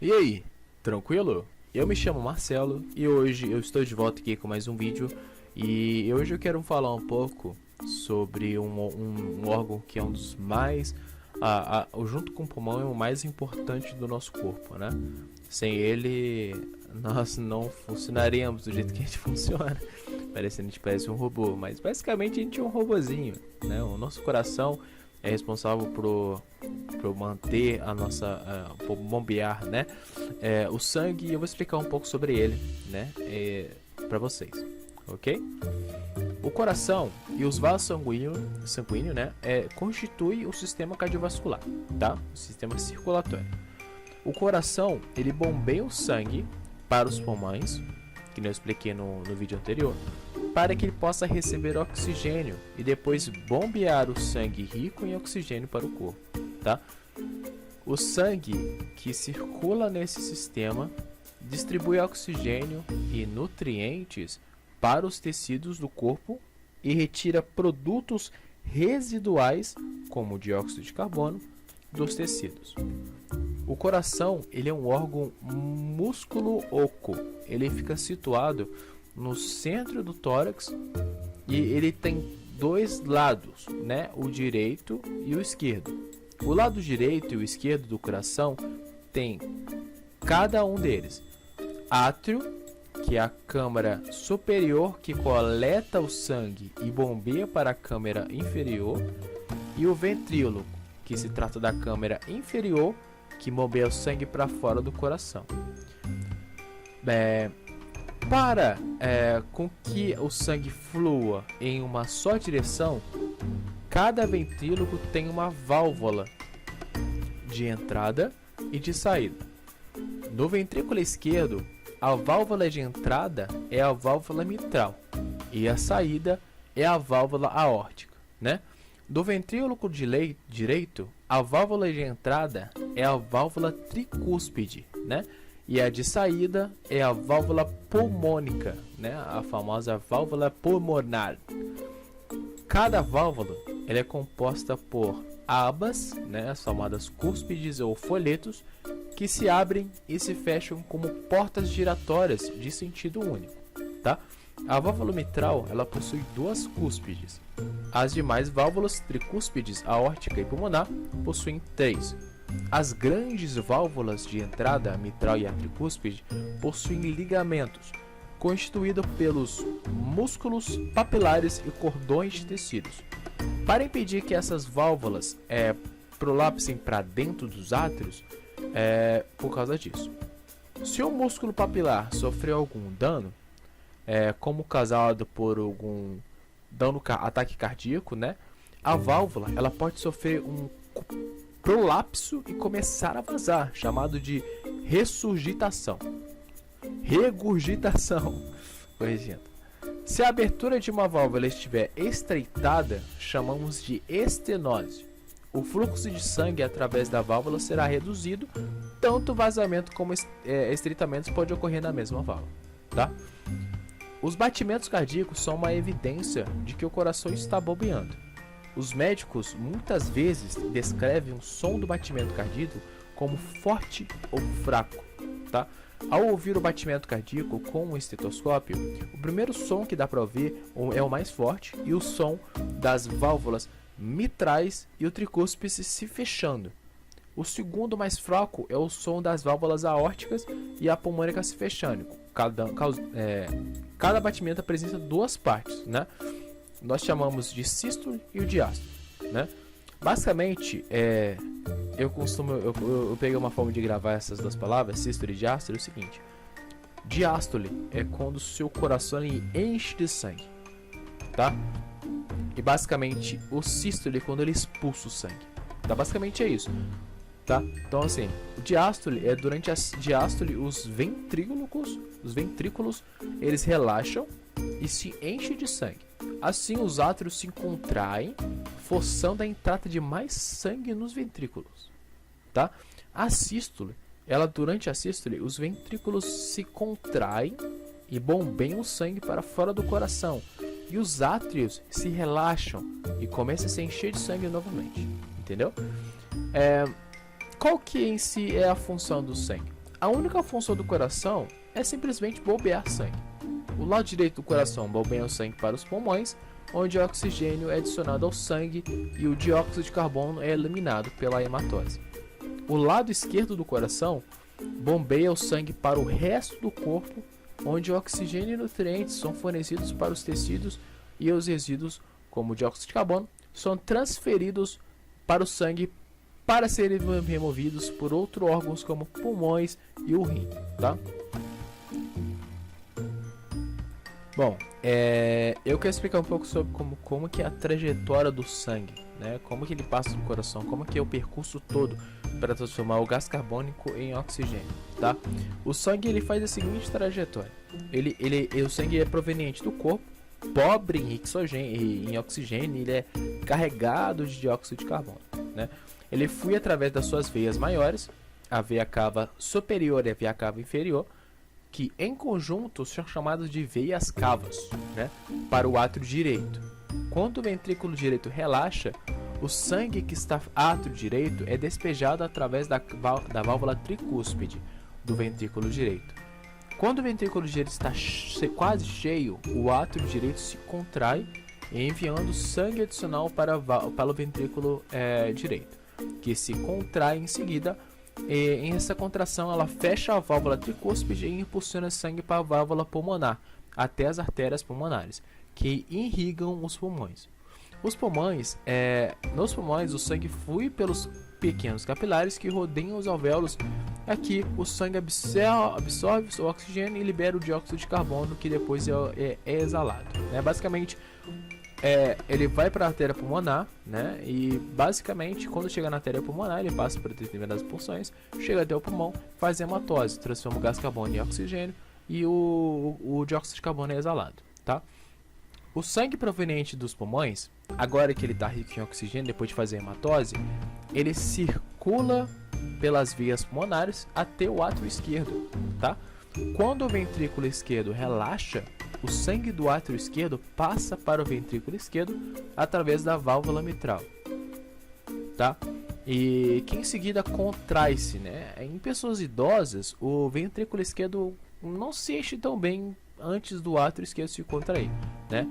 E aí, tranquilo? Eu me chamo Marcelo e hoje eu estou de volta aqui com mais um vídeo. E hoje eu quero falar um pouco sobre um órgão que é um dos mais, junto com o pulmão, é o mais importante do nosso corpo, né? Sem ele, nós não funcionaríamos do jeito que a gente funciona. Parece, a gente parece um robô, mas basicamente a gente é um robozinho, né? O nosso coração é responsável por manter a nossa, por bombear, né? O sangue. E eu vou explicar um pouco sobre ele, né? Para vocês, ok? O coração e os vasos sanguíneos, né? Constitui o sistema cardiovascular, tá? O sistema circulatório. O coração, ele bombeia o sangue para os pulmões, que eu expliquei no vídeo anterior, para que ele possa receber oxigênio e depois bombear o sangue rico em oxigênio para o corpo, tá? O sangue que circula nesse sistema distribui oxigênio e nutrientes para os tecidos do corpo e retira produtos residuais, como o dióxido de carbono, dos tecidos. O coração, ele é um órgão músculo oco. Ele fica situado no centro do tórax e ele tem dois lados, né? O direito e o esquerdo. O lado direito e o esquerdo do coração tem cada um deles átrio, que é a câmara superior que coleta o sangue e bombeia para a câmara inferior, e o ventrículo, que se trata da câmara inferior que bombeia o sangue para fora do coração. Para com que o sangue flua em uma só direção, cada ventríloco tem uma válvula de entrada e de saída. No ventrículo esquerdo, a válvula de entrada é a válvula mitral e a saída é a válvula aórtica, né? Do ventrículo direito, a válvula de entrada é a válvula tricúspide, né? E a de saída é a válvula pulmônica, né? A famosa válvula pulmonar. Cada válvula ela é composta por abas, né? As chamadas cúspides ou folhetos, que se abrem e se fecham como portas giratórias de sentido único, tá? A válvula mitral ela possui duas cúspides. As demais válvulas tricúspides, aórtica e pulmonar, possuem três. As grandes válvulas de entrada, a mitral e a tricúspide, possuem ligamentos, constituídos pelos músculos papilares e cordões de tecidos. Para impedir que essas válvulas prolapsem para dentro dos átrios, por causa disso. Se o músculo papilar sofreu algum dano, como causado por algum ataque cardíaco, né? A válvula ela pode sofrer um prolapso e começar a vazar, chamado de regurgitação. Corrigindo. Se a abertura de uma válvula estiver estreitada, chamamos de estenose. O fluxo de sangue através da válvula será reduzido, tanto vazamento como estreitamentos pode ocorrer na mesma válvula, tá? Os batimentos cardíacos são uma evidência de que o coração está bombeando. Os médicos muitas vezes descrevem o som do batimento cardíaco como forte ou fraco, tá? Ao ouvir o batimento cardíaco com um estetoscópio, o primeiro som que dá para ouvir é o mais forte e o som das válvulas mitrais e o tricúspide se fechando. O segundo mais fraco é o som das válvulas aórticas e a pulmônica se fechando. Cada batimento apresenta duas partes, né? Nós chamamos de sístole e o diástole, né? Basicamente, eu peguei uma forma de gravar essas duas palavras, sístole e diástole, é o seguinte: diástole é quando o seu coração enche de sangue, tá? E basicamente o sístole é quando ele expulsa o sangue, tá? Basicamente é isso, tá? Então assim, o diástole durante a diástole os ventrículos eles relaxam e se enchem de sangue. Assim os átrios se contraem, forçando a entrada de mais sangue nos ventrículos, tá? A sístole, durante a sístole, os ventrículos se contraem e bombeiam o sangue para fora do coração, e os átrios se relaxam e começam a se encher de sangue novamente, entendeu? Qual que em si é a função do sangue? A única função do coração é simplesmente bombear sangue. O lado direito do coração bombeia o sangue para os pulmões, onde o oxigênio é adicionado ao sangue e o dióxido de carbono é eliminado pela hematose. O lado esquerdo do coração bombeia o sangue para o resto do corpo, onde o oxigênio e nutrientes são fornecidos para os tecidos e os resíduos, como o dióxido de carbono, são transferidos para o sangue para serem removidos por outros órgãos como pulmões e o rim, tá? Bom, eu quero explicar um pouco sobre como que é a trajetória do sangue, né? Como que ele passa no coração, como que é o percurso todo para transformar o gás carbônico em oxigênio, tá? O sangue ele faz a seguinte trajetória: o sangue é proveniente do corpo, pobre em oxigênio, ele é carregado de dióxido de carbono, né? Ele flui através das suas veias maiores, a veia cava superior e a veia cava inferior, que em conjunto são chamadas de veias cavas, né, para o átrio direito. Quando o ventrículo direito relaxa, o sangue que está no átrio direito é despejado através da válvula tricúspide do ventrículo direito. Quando o ventrículo direito está quase cheio, o átrio direito se contrai, enviando sangue adicional para o ventrículo direito, que se contrai em seguida. E em essa contração ela fecha a válvula tricúspide e impulsiona sangue para a válvula pulmonar até as artérias pulmonares, que irrigam os pulmões. Nos pulmões o sangue flui pelos pequenos capilares que rodeiam os alvéolos. Aqui o sangue absorve o oxigênio e libera o dióxido de carbono, que depois é exalado, né? Basicamente ele vai para a artéria pulmonar, né? E basicamente quando chega na artéria pulmonar ele passa por determinadas porções, chega até o pulmão, faz hematose, transforma o gás carbônico em oxigênio e o dióxido de carbono é exalado, tá? O sangue proveniente dos pulmões, agora que ele está rico em oxigênio depois de fazer hematose, ele circula pelas veias pulmonares até o átrio esquerdo, tá? Quando o ventrículo esquerdo relaxa, o sangue do átrio esquerdo passa para o ventrículo esquerdo através da válvula mitral, tá? E que em seguida contrai-se, né? Em pessoas idosas, o ventrículo esquerdo não se enche tão bem antes do átrio esquerdo se contrair, né?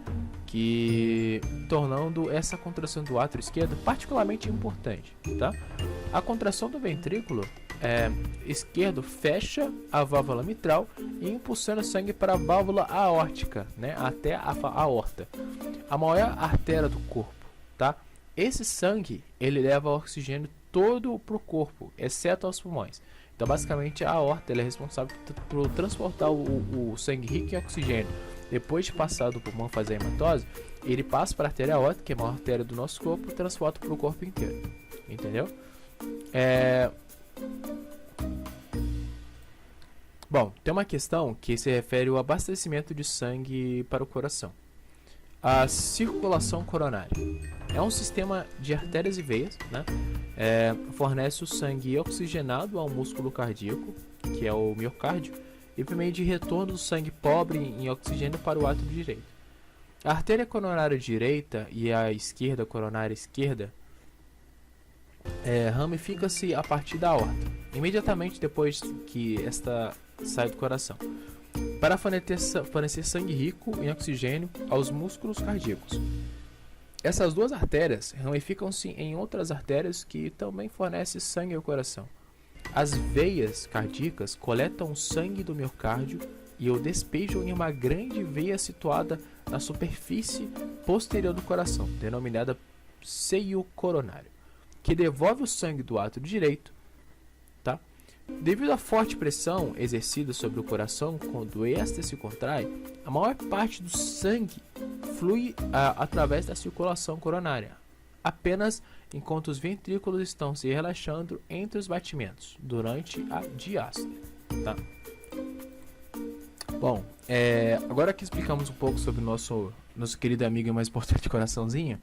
Que tornando essa contração do átrio esquerdo particularmente importante, tá? A contração do ventrículo esquerdo fecha a válvula mitral e impulsiona o sangue para a válvula aórtica, né, até a aorta, a maior artéria do corpo, tá? Esse sangue ele leva o oxigênio todo para o corpo, exceto aos pulmões. Então basicamente a aorta ela é responsável por transportar o sangue rico em oxigênio. Depois de passar do pulmão fazer a hematose, ele passa para a artéria aórtica, que é a maior artéria do nosso corpo, e transporta para o corpo inteiro, entendeu? Bom, tem uma questão que se refere ao abastecimento de sangue para o coração. A circulação coronária é um sistema de artérias e veias, né? Fornece o sangue oxigenado ao músculo cardíaco, que é o miocárdio, e por meio de retorno do sangue pobre em oxigênio para o átrio direito. A artéria coronária direita e a esquerda coronária esquerda ramifica-se a partir da aorta, imediatamente depois que esta sai do coração, para fornecer sangue rico em oxigênio aos músculos cardíacos. Essas duas artérias ramificam-se em outras artérias que também fornecem sangue ao coração. As veias cardíacas coletam o sangue do miocárdio e o despejam em uma grande veia situada na superfície posterior do coração, denominada seio coronário, que devolve o sangue do átrio direito, tá? Devido à forte pressão exercida sobre o coração quando este se contrai, a maior parte do sangue flui através da circulação coronária, apenas enquanto os ventrículos estão se relaxando entre os batimentos durante a diástole, tá? Bom, agora que explicamos um pouco sobre o nosso querido amigo e mais importante coraçãozinho,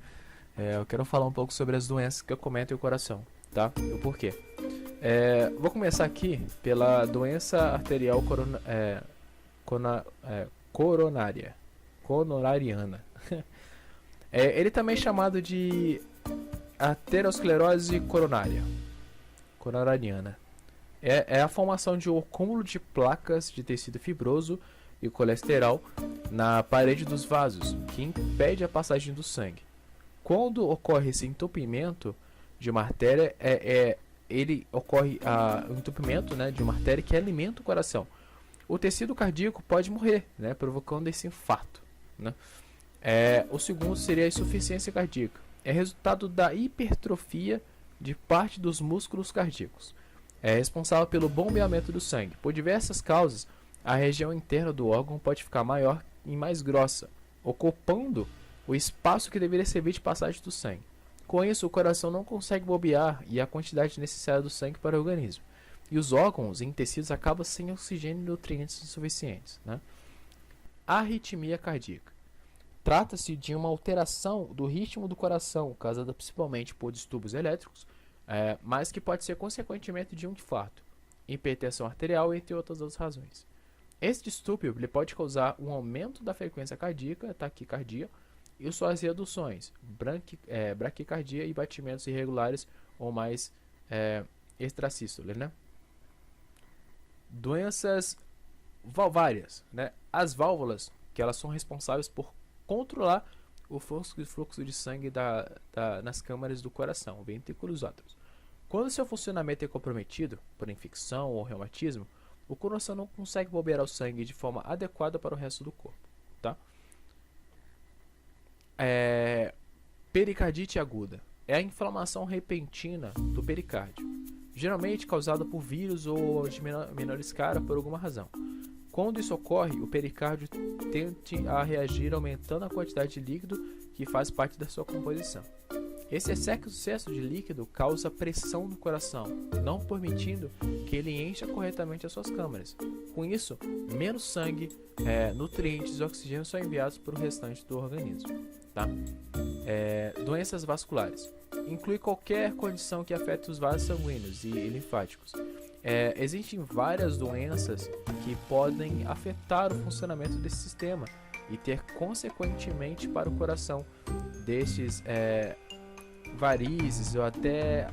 eu quero falar um pouco sobre as doenças que acometem o coração, tá? E o porquê. Vou começar aqui pela doença arterial coronariana. Ele também é chamado de aterosclerose coronariana. É a formação de um acúmulo de placas de tecido fibroso e colesterol na parede dos vasos, que impede a passagem do sangue. Quando ocorre esse entupimento de uma artéria, ocorre o entupimento, né, de uma artéria que alimenta o coração. O tecido cardíaco pode morrer, né, provocando esse infarto, né? O segundo seria a insuficiência cardíaca. É resultado da hipertrofia de parte dos músculos cardíacos. É responsável pelo bombeamento do sangue. Por diversas causas, a região interna do órgão pode ficar maior e mais grossa, ocupando o espaço que deveria servir de passagem do sangue. Com isso, o coração não consegue bombear e a quantidade necessária do sangue para o organismo. E os órgãos e tecidos acabam sem oxigênio e nutrientes suficientes, né? Arritmia cardíaca. Trata-se de uma alteração do ritmo do coração, causada principalmente por distúrbios elétricos, mas que pode ser consequentemente de um infarto, hipertensão arterial, entre outras razões. Esse distúrbio ele pode causar um aumento da frequência cardíaca, taquicardia, e suas reduções, braquicardia e batimentos irregulares ou mais extrasístole, né? Doenças valvárias, né? As válvulas, que elas são responsáveis por controlar o fluxo de sangue nas câmaras do coração, ventrículos atrios. Quando seu funcionamento é comprometido por infecção ou reumatismo, o coração não consegue bombear o sangue de forma adequada para o resto do corpo, tá? Pericardite aguda é a inflamação repentina do pericárdio, geralmente causada por vírus ou de menor escala por alguma razão. Quando isso ocorre, o pericárdio tende a reagir aumentando a quantidade de líquido que faz parte da sua composição. Esse excesso de líquido causa pressão no coração, não permitindo que ele encha corretamente as suas câmaras. Com isso, menos sangue, nutrientes e oxigênio são enviados para o restante do organismo. Tá? Doenças vasculares. Inclui qualquer condição que afete os vasos sanguíneos e linfáticos. Existem várias doenças que podem afetar o funcionamento desse sistema e ter consequentemente para o coração destes varizes ou até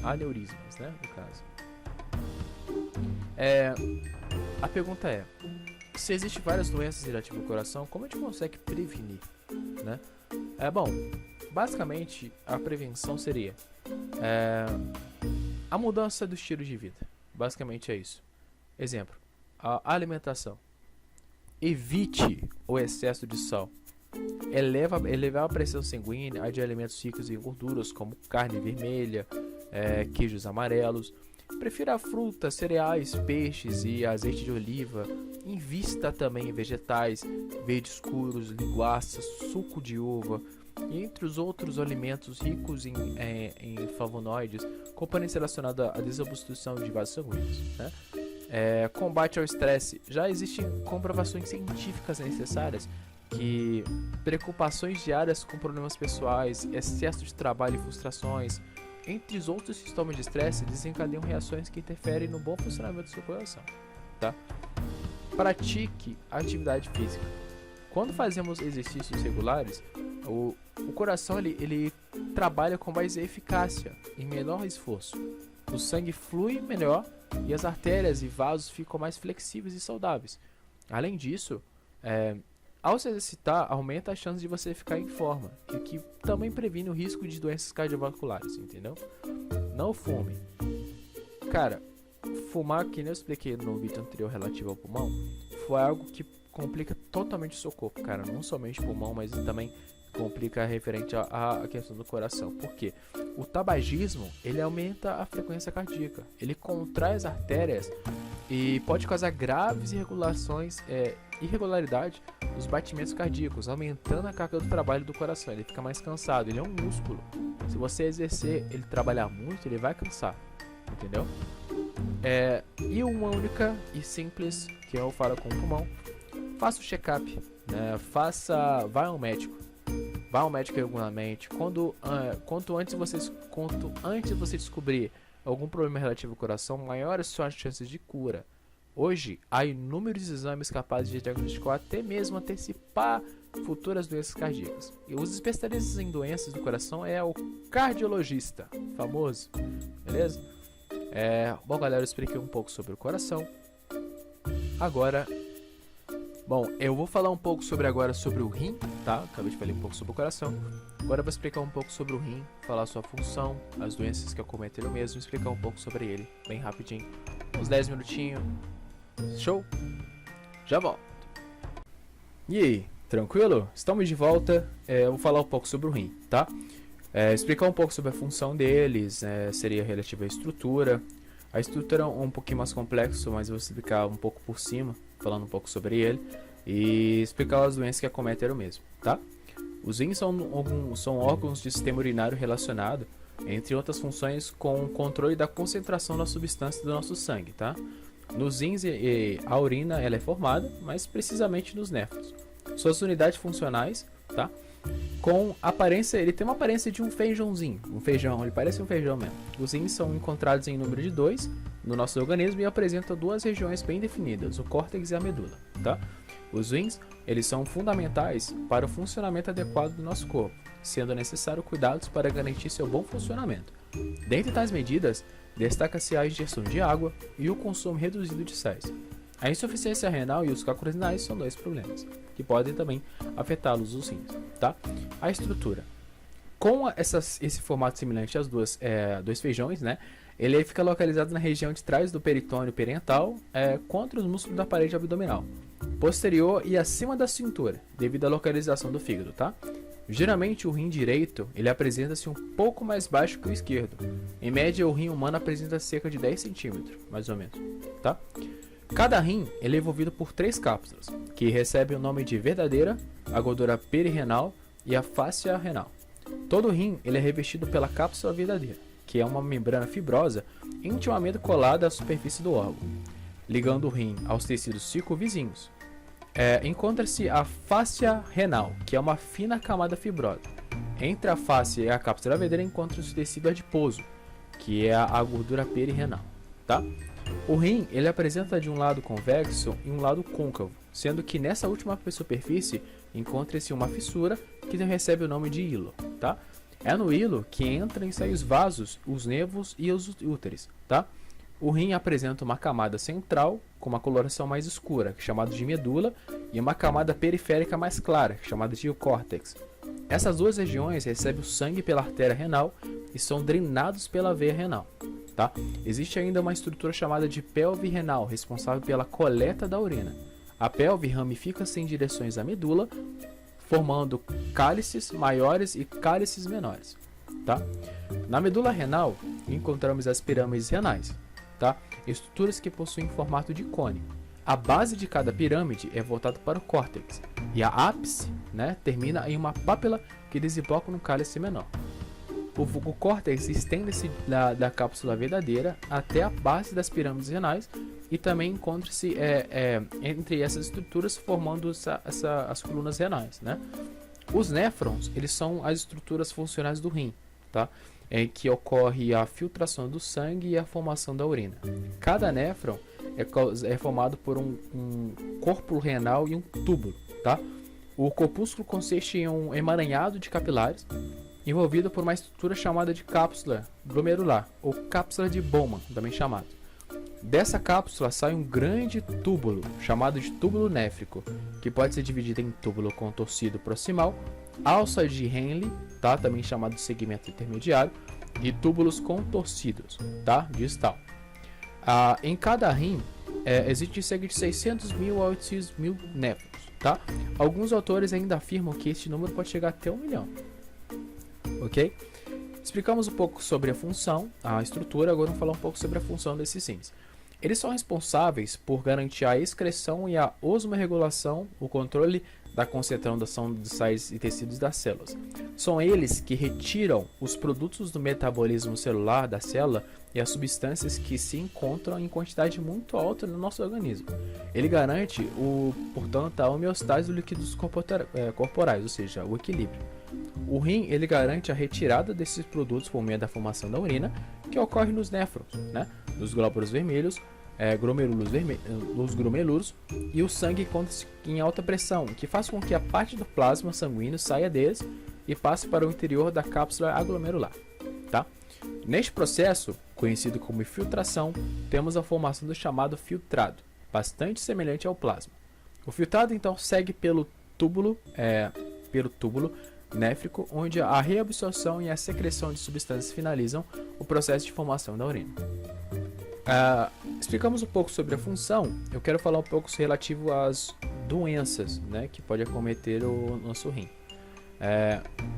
aneurismas, né, no caso. A pergunta é: se existem várias doenças relativas ao coração, como a gente consegue prevenir, né? Bom, basicamente a prevenção seria a mudança do estilo de vida. Basicamente é isso. Exemplo: a alimentação. Evite o excesso de sal. Elevar a pressão sanguínea de alimentos ricos em gorduras como carne vermelha, queijos amarelos. Prefira frutas, cereais, peixes e azeite de oliva. Invista também em vegetais, verdes escuros, linguaça, suco de uva, e entre os outros alimentos ricos em flavonoides, componentes relacionados à desobstrução de vasos sanguíneos, né? Combate ao estresse. Já existem comprovações científicas necessárias que preocupações diárias com problemas pessoais, excesso de trabalho e frustrações, entre os outros sintomas de estresse, desencadeiam reações que interferem no bom funcionamento do seu coração, tá? Pratique atividade física. Quando fazemos exercícios regulares, o coração ele trabalha com mais eficácia e menor esforço. O sangue flui melhor e as artérias e vasos ficam mais flexíveis e saudáveis. Além disso, ao se exercitar, aumenta a chance de você ficar em forma, o que também previne o risco de doenças cardiovasculares, entendeu? Não fume. Cara, fumar, que nem eu expliquei no vídeo anterior relativo ao pulmão, foi algo que complica totalmente o seu corpo, cara. Não somente o pulmão, mas também complica referente à questão do coração. Por quê? O tabagismo, ele aumenta a frequência cardíaca, ele contrai as artérias e pode causar graves irregularidade nos batimentos cardíacos, aumentando a carga do trabalho do coração. Ele fica mais cansado, ele é um músculo. Se você exercer, ele trabalhar muito, ele vai cansar, entendeu? E uma única e simples que eu falo com o pulmão: faça o check-up, né? Vá ao médico. Vá ao médico regularmente. Quanto antes você descobrir algum problema relativo ao coração, maiores são as chances de cura. Hoje, há inúmeros exames capazes de diagnosticar, até mesmo antecipar futuras doenças cardíacas. E os especialistas em doenças do coração é o cardiologista, famoso, beleza? Bom, galera, eu expliquei um pouco sobre o coração. Agora, bom, eu vou falar um pouco sobre o rim, tá? Acabei de falar um pouco sobre o coração. Agora eu vou explicar um pouco sobre o rim, falar sua função, as doenças que acomete ele mesmo, explicar um pouco sobre ele, bem rapidinho. Uns 10 minutinhos. Show? Já volto. E aí, tranquilo? Estamos de volta. Eu vou falar um pouco sobre o rim, tá? Explicar um pouco sobre a função deles, seria relativa à estrutura. A estrutura é um pouquinho mais complexo, mas eu vou explicar um pouco por cima, falando um pouco sobre ele, e explicar as doenças que acometem o mesmo, tá? Os rins são órgãos de sistema urinário relacionado, entre outras funções, com o controle da concentração da substância do nosso sangue, tá? Nos rins, a urina ela é formada, mas precisamente nos néfrons. Suas unidades funcionais, tá? Com aparência, ele tem uma aparência de um feijãozinho. Um feijão, ele parece um feijão mesmo. Os rins são encontrados em número de 2 no nosso organismo e apresentam duas regiões bem definidas, o córtex e a medula, tá? Os rins, eles são fundamentais para o funcionamento adequado do nosso corpo, sendo necessário cuidados para garantir seu bom funcionamento. Dentre tais medidas, destaca-se a ingestão de água e o consumo reduzido de sais. A insuficiência renal e os cálculos renais são dois problemas, que podem também afetá-los os rins, tá? A estrutura. Com esse formato semelhante às dois feijões, né? Ele fica localizado na região de trás do peritônio periantal, contra os músculos da parede abdominal, posterior e acima da cintura, devido à localização do fígado, tá? Geralmente o rim direito, ele apresenta-se um pouco mais baixo que o esquerdo. Em média, o rim humano apresenta cerca de 10 centímetros, mais ou menos, tá? Cada rim ele é envolvido por 3 cápsulas, que recebem o nome de verdadeira, a gordura perirenal e a fáscia renal. Todo rim ele é revestido pela cápsula verdadeira, que é uma membrana fibrosa intimamente colada à superfície do órgão, ligando o rim aos tecidos circunvizinhos. Encontra-se a fáscia renal, que é uma fina camada fibrosa. Entre a fáscia e a cápsula verdadeira encontra-se o tecido adiposo, que é a gordura perirenal, tá? O rim ele apresenta de um lado convexo e um lado côncavo, sendo que nessa última superfície encontra-se uma fissura que recebe o nome de hilo, tá? É no hilo que entram e saem os vasos, os nervos e os úteres, tá? O rim apresenta uma camada central com uma coloração mais escura, chamada de medula, e uma camada periférica mais clara, chamada de córtex. Essas duas regiões recebem o sangue pela artéria renal e são drenados pela veia renal. Tá? Existe ainda uma estrutura chamada de pelve renal, responsável pela coleta da urina. A pelve ramifica-se em direções à medula, formando cálices maiores e cálices menores. Tá? Na medula renal, encontramos as pirâmides renais, tá? Estruturas que possuem formato de cone. A base de cada pirâmide é voltada para o córtex, e a ápice, né, termina em uma pápila que desemboca no cálice menor. O córtex estende-se da cápsula verdadeira até a base das pirâmides renais e também encontra-se entre essas estruturas formando as colunas renais, né? Os néfrons, eles são as estruturas funcionais do rim, tá? Em que ocorre a filtração do sangue e a formação da urina. Cada néfron é formado por um corpo renal e um túbulo, tá? O corpúsculo consiste em um emaranhado de capilares envolvido por uma estrutura chamada de cápsula glomerular, ou cápsula de Bowman, também chamado. Dessa cápsula sai um grande túbulo, chamado de túbulo néfrico, que pode ser dividido em túbulo contorcido proximal, alça de Henle, tá? Também chamado de segmento intermediário, e túbulos contorcidos, tá? Distal. Em cada rim, existe cerca de 600 mil a 800 mil néfrons, tá? Alguns autores ainda afirmam que este número pode chegar até 1 milhão. Ok? Explicamos um pouco sobre a função, a estrutura, agora vamos falar um pouco sobre a função desses rins. Eles são responsáveis por garantir a excreção e a osmorregulação, o controle da concentração de sais e tecidos das células. São eles que retiram os produtos do metabolismo celular da célula e as substâncias que se encontram em quantidade muito alta no nosso organismo. Ele garante, portanto, a homeostase dos líquidos corporais, ou seja, o equilíbrio. O rim ele garante a retirada desses produtos por meio da formação da urina, que ocorre nos néfrons, né? Nos glóbulos vermelhos, nos glomerulos, e o sangue encontra-se em alta pressão, que faz com que a parte do plasma sanguíneo saia deles e passe para o interior da cápsula aglomerular. Tá? Neste processo, conhecido como infiltração, temos a formação do chamado filtrado, bastante semelhante ao plasma. O filtrado então segue pelo túbulo néfrico, onde a reabsorção e a secreção de substâncias finalizam o processo de formação da urina. Explicamos um pouco sobre a função. Eu quero falar um pouco relativo às doenças, né, que pode acometer o nosso rim.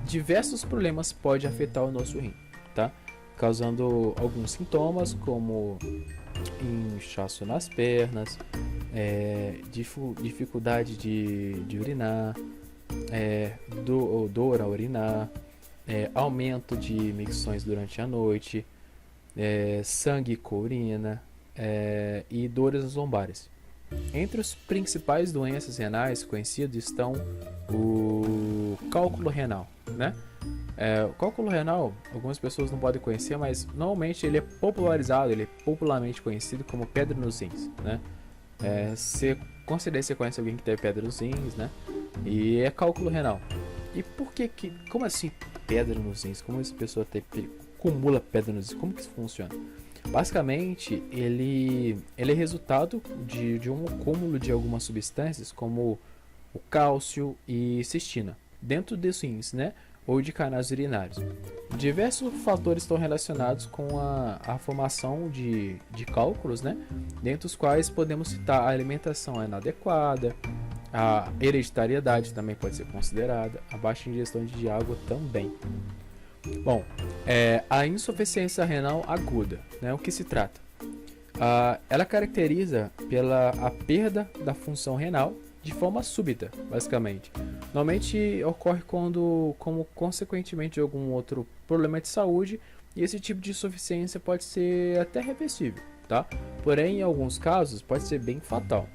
Diversos problemas podem afetar o nosso rim, tá? Causando alguns sintomas como inchaço nas pernas, dificuldade de urinar, dor ao urinar, aumento de micções durante a noite, sangue com urina e dores nas lombares. Entre as principais doenças renais conhecidas estão o cálculo renal, né? O cálculo renal, algumas pessoas não podem conhecer, mas normalmente ele é popularizado, ele é popularmente conhecido como pedra nos rins, né? Com certeza você conhece alguém que teve pedra nos rins, né? E é cálculo renal. E por que como assim pedra nos rins? Como essa pessoa acumula pedra nos rins? Como que isso funciona? Basicamente, ele é resultado de um acúmulo de algumas substâncias, como o cálcio e cistina, dentro dos rins, né? Ou de canais urinários. Diversos fatores estão relacionados com a formação de cálculos, né? Dentre os quais podemos citar a alimentação inadequada, a hereditariedade também pode ser considerada, a baixa ingestão de água também. Bom, a insuficiência renal aguda, né? O que se trata? Ela caracteriza pela a perda da função renal de forma súbita, basicamente. Normalmente ocorre como consequentemente de algum outro problema de saúde, e esse tipo de insuficiência pode ser até reversível, tá? Porém, em alguns casos, pode ser bem fatal.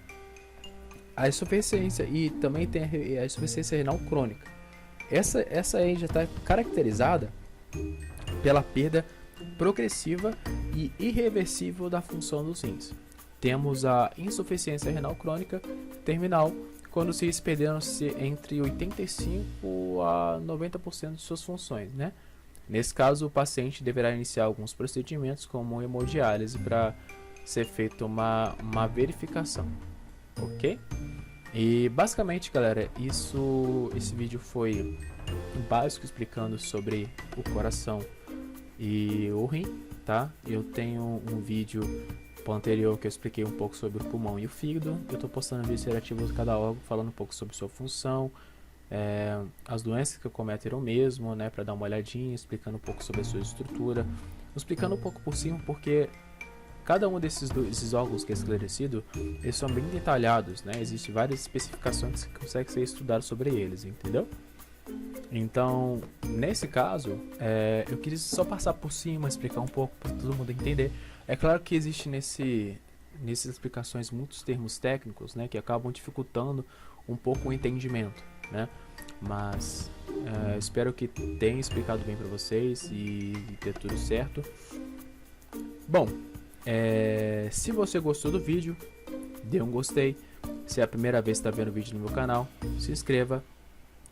A insuficiência, e também tem a insuficiência renal crônica. Essa aí já está caracterizada pela perda progressiva e irreversível da função dos rins. Temos a insuficiência renal crônica terminal, quando os rins perderam-se entre 85% a 90% de suas funções, né? Nesse caso, o paciente deverá iniciar alguns procedimentos, como hemodiálise, para ser feita uma verificação, ok? E basicamente, galera, esse vídeo foi básico explicando sobre o coração e o rim, tá? Eu tenho um vídeo anterior que eu expliquei um pouco sobre o pulmão e o fígado. Eu estou postando vídeos relativos a cada órgão, falando um pouco sobre sua função, as doenças que acometem o mesmo, né, para dar uma olhadinha, explicando um pouco sobre a sua estrutura, explicando um pouco por cima, porque cada um desses órgãos que é esclarecido, eles são bem detalhados, né? Existem várias especificações que conseguem ser estudadas sobre eles, entendeu? Então, nesse caso, eu queria só passar por cima, explicar um pouco para todo mundo entender. É claro que existe nessas explicações muitos termos técnicos, né, que acabam dificultando um pouco o entendimento, né? Mas espero que tenha explicado bem para vocês e dê tudo certo. Bom, se você gostou do vídeo, dê um gostei. Se é a primeira vez que está vendo o vídeo no meu canal, se inscreva,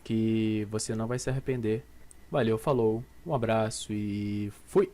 que você não vai se arrepender. Valeu, falou, um abraço e fui!